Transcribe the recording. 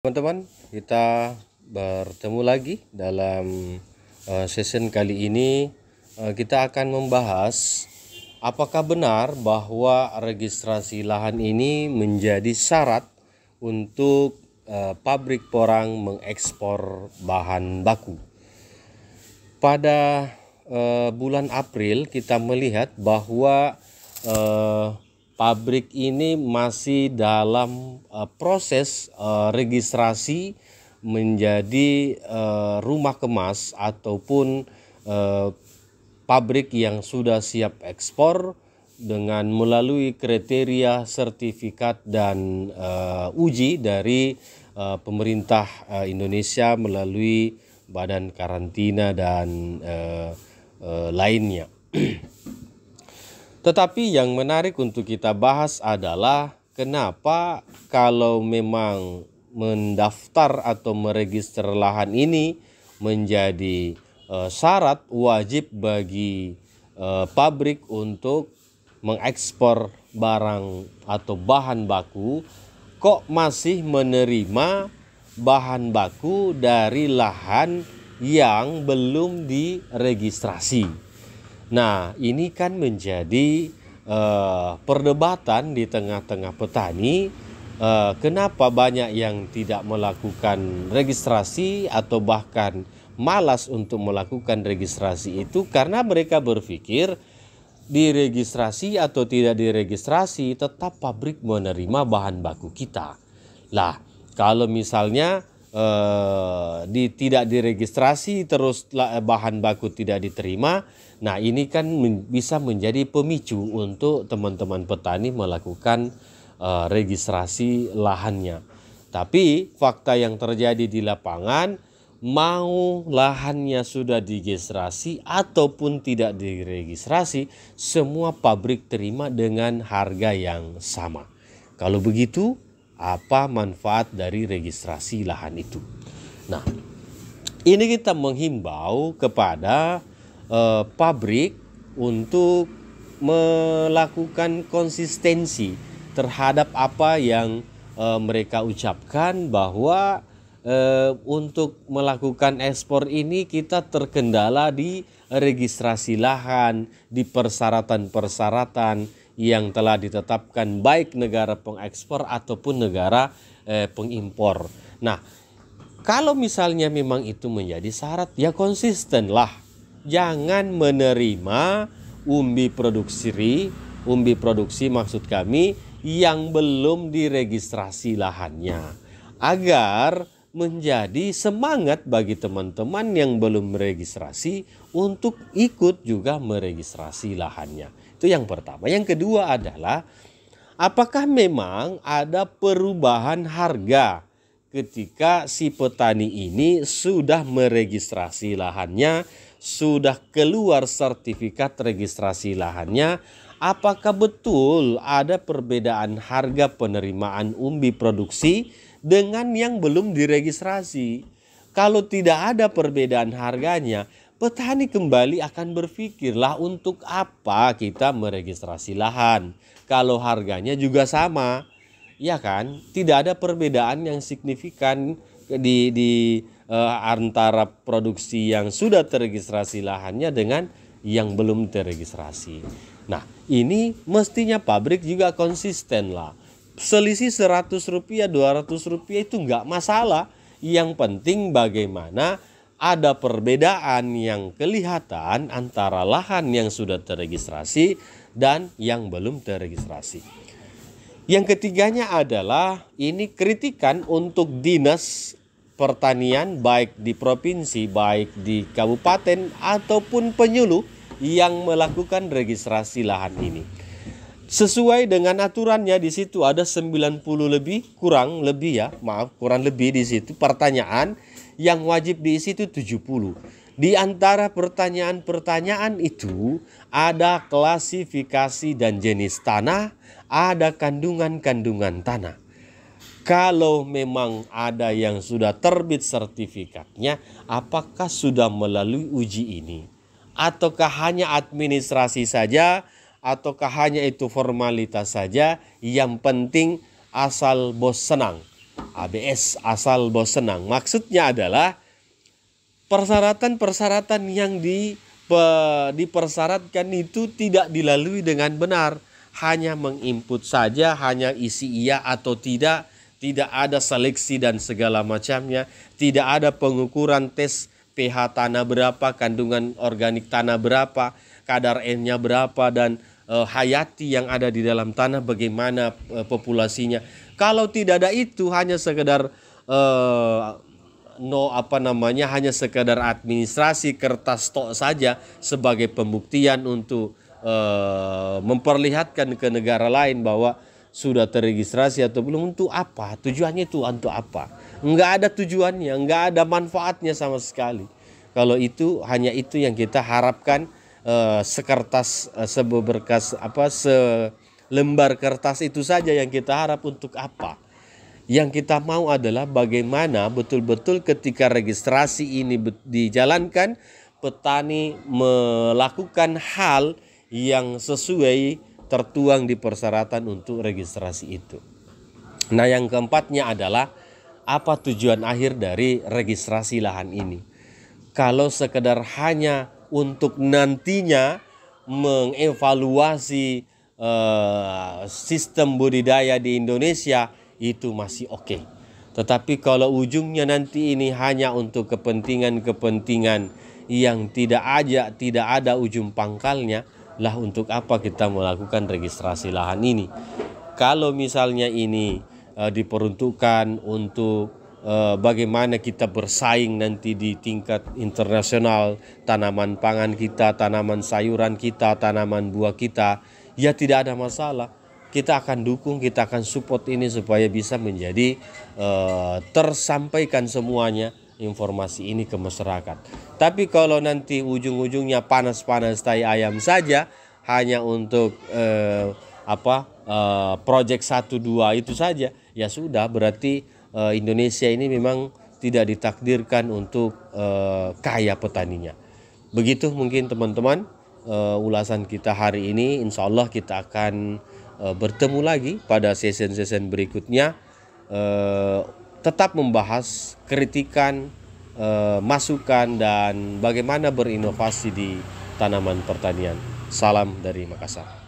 Teman-teman, kita bertemu lagi dalam session kali ini. Kita akan membahas apakah benar bahwa registrasi lahan ini menjadi syarat untuk pabrik porang mengekspor bahan baku. Pada bulan April kita melihat bahwa pabrik ini masih dalam proses registrasi menjadi rumah kemas ataupun pabrik yang sudah siap ekspor dengan melalui kriteria sertifikat dan uji dari pemerintah Indonesia melalui Badan Karantina dan lainnya. Tetapi yang menarik untuk kita bahas adalah kenapa kalau memang mendaftar atau meregister lahan ini menjadi syarat wajib bagi pabrik untuk mengekspor barang atau bahan baku, kok masih menerima bahan baku dari lahan yang belum diregistrasi. Nah, ini kan menjadi perdebatan di tengah-tengah petani. Kenapa banyak yang tidak melakukan registrasi atau bahkan malas untuk melakukan registrasi itu karena mereka berpikir diregistrasi atau tidak diregistrasi tetap pabrik menerima bahan baku kita. Lah, kalau misalnya tidak diregistrasi terus bahan baku tidak diterima, nah ini kan bisa menjadi pemicu untuk teman-teman petani melakukan registrasi lahannya. Tapi fakta yang terjadi di lapangan, mau lahannya sudah diregistrasi ataupun tidak diregistrasi, semua pabrik terima dengan harga yang sama. Kalau begitu, apa manfaat dari registrasi lahan itu? Nah, ini kita menghimbau kepada pabrik untuk melakukan konsistensi terhadap apa yang mereka ucapkan, bahwa untuk melakukan ekspor ini kita terkendala di registrasi lahan, di persyaratan-persyaratan yang telah ditetapkan baik negara pengekspor ataupun negara pengimpor. Nah, kalau misalnya memang itu menjadi syarat, ya konsistenlah. Jangan menerima umbi produksi maksud kami yang belum diregistrasi lahannya, agar menjadi semangat bagi teman-teman yang belum meregistrasi untuk ikut juga meregistrasi lahannya. Itu yang pertama. Yang kedua adalah apakah memang ada perubahan harga ketika si petani ini sudah meregistrasi lahannya, sudah keluar sertifikat registrasi lahannya, apakah betul ada perbedaan harga penerimaan umbi produksi dengan yang belum diregistrasi? Kalau tidak ada perbedaan harganya, petani kembali akan berpikirlah untuk apa kita meregistrasi lahan kalau harganya juga sama, ya kan? Tidak ada perbedaan yang signifikan di antara produksi yang sudah terregistrasi lahannya dengan yang belum terregistrasi. Nah, ini mestinya pabrik juga konsisten lah. Selisih Rp100, Rp200 itu nggak masalah. Yang penting bagaimana ada perbedaan yang kelihatan antara lahan yang sudah terregistrasi dan yang belum terregistrasi. Yang ketiganya adalah ini kritikan untuk dinas pertanian baik di provinsi, baik di kabupaten ataupun penyuluh yang melakukan registrasi lahan ini. Sesuai dengan aturannya di situ ada 90 lebih, kurang lebih di situ pertanyaan yang wajib diisi itu 70. Di antara pertanyaan-pertanyaan itu ada klasifikasi dan jenis tanah, ada kandungan-kandungan tanah. Kalau memang ada yang sudah terbit sertifikatnya, apakah sudah melalui uji ini? Ataukah hanya administrasi saja? Ataukah hanya itu formalitas saja? Yang penting asal bos senang. ABS asal bos senang. Maksudnya adalah persyaratan-persyaratan yang dipersyaratkan itu tidak dilalui dengan benar. Hanya menginput saja, hanya isi iya atau tidak. Tidak ada seleksi dan segala macamnya. Tidak ada pengukuran tes pH tanah berapa, kandungan organik tanah berapa, kadar N-nya berapa, dan hayati yang ada di dalam tanah bagaimana populasinya. Kalau tidak ada itu, hanya sekedar hanya sekedar administrasi kertas tok saja sebagai pembuktian untuk memperlihatkan ke negara lain bahwa sudah terregistrasi atau belum. Untuk apa? Tujuannya itu untuk apa? Enggak ada tujuannya, enggak ada manfaatnya sama sekali. Kalau itu, hanya itu yang kita harapkan, sekertas, selembar kertas itu saja yang kita harap. Untuk apa? Yang kita mau adalah bagaimana betul-betul ketika registrasi ini dijalankan, petani melakukan hal yang sesuai tertuang di persyaratan untuk registrasi itu. Nah, yang keempatnya adalah apa tujuan akhir dari registrasi lahan ini. Kalau sekedar hanya untuk nantinya mengevaluasi sistem budidaya di Indonesia, itu masih oke. Tetapi kalau ujungnya nanti ini hanya untuk kepentingan-kepentingan yang tidak ada ujung pangkalnya, lah untuk apa kita melakukan registrasi lahan ini? Kalau misalnya ini diperuntukkan untuk bagaimana kita bersaing nanti di tingkat internasional, tanaman pangan kita, tanaman sayuran kita, tanaman buah kita, ya tidak ada masalah. Kita akan dukung, kita akan support ini supaya bisa menjadi tersampaikan semuanya informasi ini ke masyarakat. Tapi kalau nanti ujung-ujungnya panas-panas tai ayam saja, hanya untuk proyek 1-2 itu saja, ya sudah, berarti Indonesia ini memang tidak ditakdirkan untuk kaya petaninya. Begitu mungkin teman-teman ulasan kita hari ini. Insya Allah kita akan bertemu lagi pada sesi-sesi berikutnya, tetap membahas kritikan, masukan, dan bagaimana berinovasi di tanaman pertanian. Salam dari Makassar.